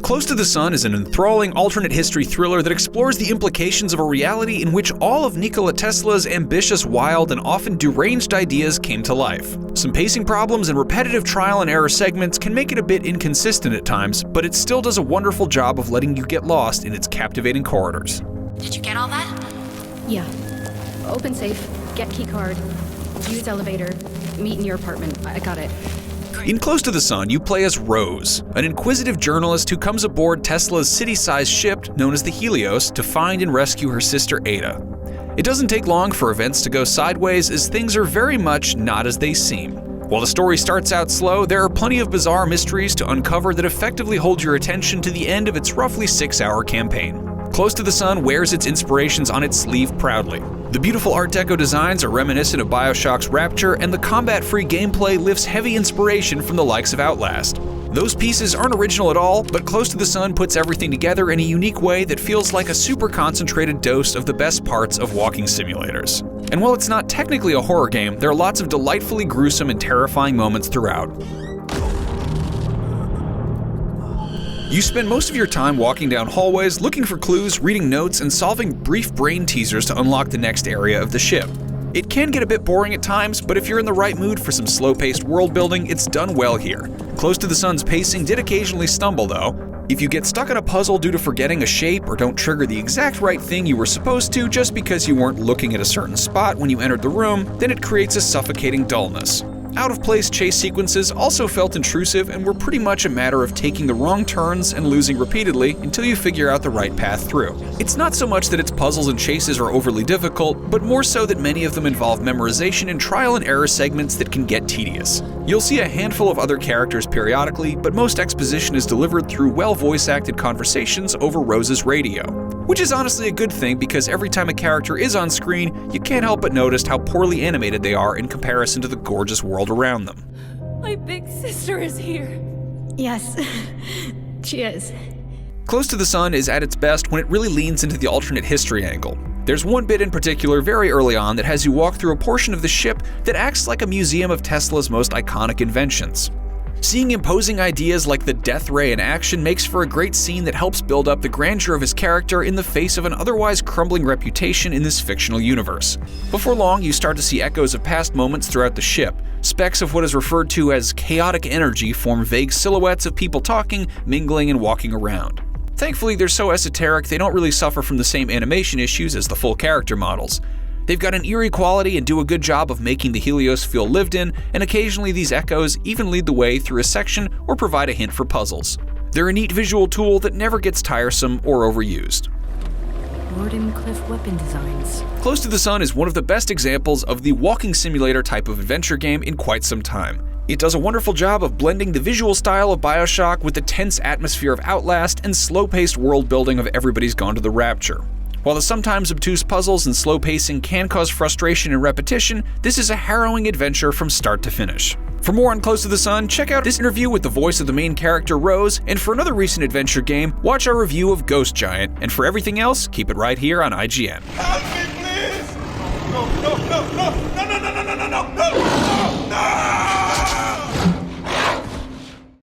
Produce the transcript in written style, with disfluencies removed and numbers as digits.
Close to the Sun is an enthralling alternate history thriller that explores the implications of a reality in which all of Nikola Tesla's ambitious, wild, and often deranged ideas came to life. Some pacing problems and repetitive trial and error segments can make it a bit inconsistent at times, but it still does a wonderful job of letting you get lost in its captivating corridors. Did you get all that? Yeah. Open safe, get keycard, use elevator, meet in your apartment. I got it. In Close to the Sun, you play as Rose, an inquisitive journalist who comes aboard Tesla's city-sized ship known as the Helios to find and rescue her sister Ada. It doesn't take long for events to go sideways, as things are very much not as they seem. While the story starts out slow, there are plenty of bizarre mysteries to uncover that effectively hold your attention to the end of its roughly 6-hour campaign. Close to the Sun wears its inspirations on its sleeve proudly. The beautiful Art Deco designs are reminiscent of Bioshock's Rapture, and the combat-free gameplay lifts heavy inspiration from the likes of Outlast. Those pieces aren't original at all, but Close to the Sun puts everything together in a unique way that feels like a super concentrated dose of the best parts of walking simulators. And while it's not technically a horror game, there are lots of delightfully gruesome and terrifying moments throughout. You spend most of your time walking down hallways, looking for clues, reading notes, and solving brief brain teasers to unlock the next area of the ship. It can get a bit boring at times, but if you're in the right mood for some slow-paced world building, it's done well here. Close to the Sun's pacing did occasionally stumble though. If you get stuck in a puzzle due to forgetting a shape or don't trigger the exact right thing you were supposed to just because you weren't looking at a certain spot when you entered the room, then it creates a suffocating dullness. Out-of-place chase sequences also felt intrusive and were pretty much a matter of taking the wrong turns and losing repeatedly until you figure out the right path through. It's not so much that its puzzles and chases are overly difficult, but more so that many of them involve memorization and trial and error segments that can get tedious. You'll see a handful of other characters periodically, but most exposition is delivered through well voice-acted conversations over Rose's radio. Which is honestly a good thing, because every time a character is on screen, you can't help but notice how poorly animated they are in comparison to the gorgeous world around them. My big sister is here. Yes, she is. Close to the Sun is at its best when it really leans into the alternate history angle. There's one bit in particular very early on that has you walk through a portion of the ship that acts like a museum of Tesla's most iconic inventions. Seeing imposing ideas like the death ray in action makes for a great scene that helps build up the grandeur of his character in the face of an otherwise crumbling reputation in this fictional universe. Before long, you start to see echoes of past moments throughout the ship. Specks of what is referred to as chaotic energy form vague silhouettes of people talking, mingling, and walking around. Thankfully, they're so esoteric they don't really suffer from the same animation issues as the full character models. They've got an eerie quality and do a good job of making the Helios feel lived in, and occasionally these echoes even lead the way through a section or provide a hint for puzzles. They're a neat visual tool that never gets tiresome or overused. Wardenclyffe weapon designs. Close to the Sun is one of the best examples of the walking simulator type of adventure game in quite some time. It does a wonderful job of blending the visual style of Bioshock with the tense atmosphere of Outlast and slow-paced world building of Everybody's Gone to the Rapture. While the sometimes obtuse puzzles and slow pacing can cause frustration and repetition, this is a harrowing adventure from start to finish. For more on Close to the Sun, check out this interview with the voice of the main character Rose, and for another recent adventure game, watch our review of Ghost Giant, and for everything else, keep it right here on IGN. Help me, please! No, no, no, no, no, no, no, no, no, no, no, no, no!